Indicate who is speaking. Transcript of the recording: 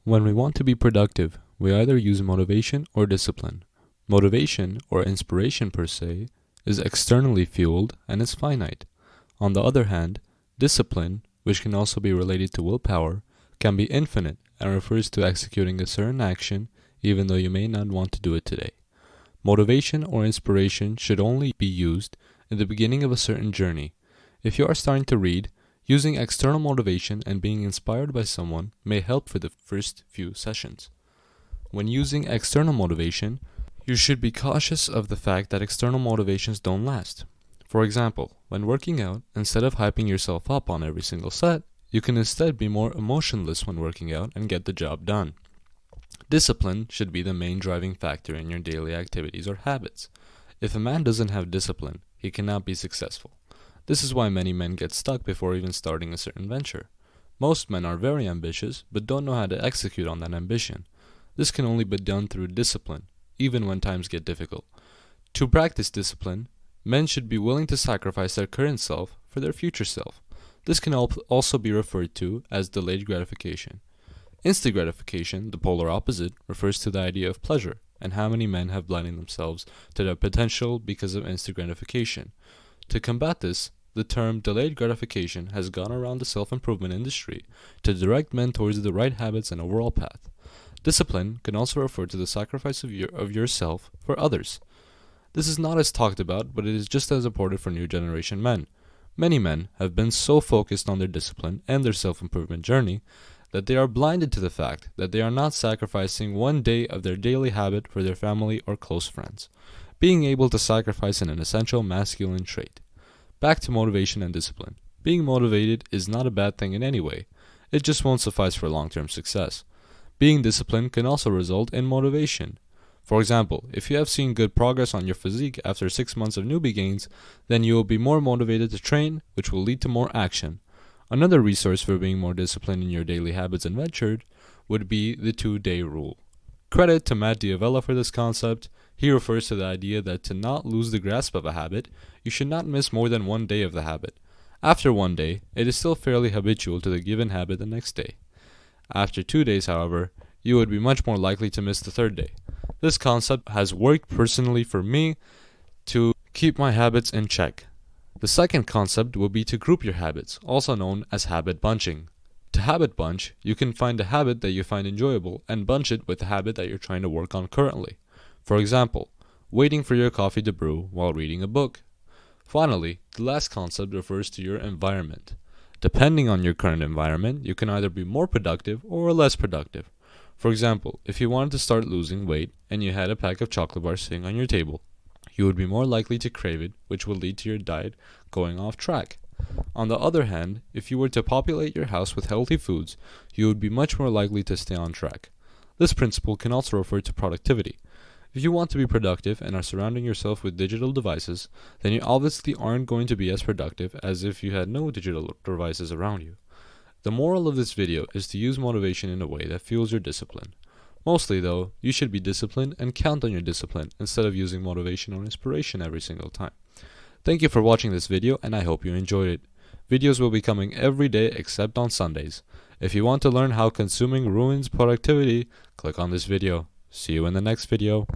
Speaker 1: When we want to be productive, we either use motivation or discipline. Motivation, or inspiration per se, is externally fueled and is finite. On the other hand, discipline, which can also be related to willpower, can be infinite and refers to executing a certain action even though you may not want to do it today. Motivation or inspiration should only be used in the beginning of a certain journey. If you are starting to read, using external motivation and being inspired by someone may help for the first few sessions. When using external motivation, you should be cautious of the fact that external motivations don't last. For example, when working out, instead of hyping yourself up on every single set, you can instead be more emotionless when working out and get the job done. Discipline should be the main driving factor in your daily activities or habits. If a man doesn't have discipline, he cannot be successful. This is why many men get stuck before even starting a certain venture. Most men are very ambitious, but don't know how to execute on that ambition. This can only be done through discipline, even when times get difficult. To practice discipline, men should be willing to sacrifice their current self for their future self. This can also be referred to as delayed gratification. Instant gratification, the polar opposite, refers to the idea of pleasure, and how many men have blinded themselves to their potential because of instant gratification. To combat this, the term delayed gratification has gone around the self-improvement industry to direct men towards the right habits and overall path. Discipline can also refer to the sacrifice of yourself for others. This is not as talked about, but it is just as important for new generation men. Many men have been so focused on their discipline and their self-improvement journey that they are blinded to the fact that they are not sacrificing one day of their daily habit for their family or close friends. Being able to sacrifice an essential masculine trait. Back to motivation and discipline. Being motivated is not a bad thing in any way. It just won't suffice for long-term success. Being disciplined can also result in motivation. For example, if you have seen good progress on your physique after 6 months of newbie gains, then you will be more motivated to train, which will lead to more action. Another resource for being more disciplined in your daily habits and ventures would be the 2-day rule. Credit to Matt Diavella for this concept. He refers to the idea that to not lose the grasp of a habit, you should not miss more than 1 day of the habit. After 1 day, it is still fairly habitual to the given habit the next day. After 2 days, however, you would be much more likely to miss the 3rd day. This concept has worked personally for me to keep my habits in check. The second concept will be to group your habits, also known as habit bunching. To habit bunch, you can find a habit that you find enjoyable and bunch it with a habit that you're trying to work on currently. For example, waiting for your coffee to brew while reading a book. Finally, the last concept refers to your environment. Depending on your current environment, you can either be more productive or less productive. For example, if you wanted to start losing weight and you had a pack of chocolate bars sitting on your table, you would be more likely to crave it, which would lead to your diet going off track. On the other hand, if you were to populate your house with healthy foods, you would be much more likely to stay on track. This principle can also refer to productivity. If you want to be productive and are surrounding yourself with digital devices, then you obviously aren't going to be as productive as if you had no digital devices around you. The moral of this video is to use motivation in a way that fuels your discipline. Mostly though, you should be disciplined and count on your discipline instead of using motivation or inspiration every single time. Thank you for watching this video and I hope you enjoyed it. Videos will be coming every day except on Sundays. If you want to learn how consuming ruins productivity, click on this video. See you in the next video.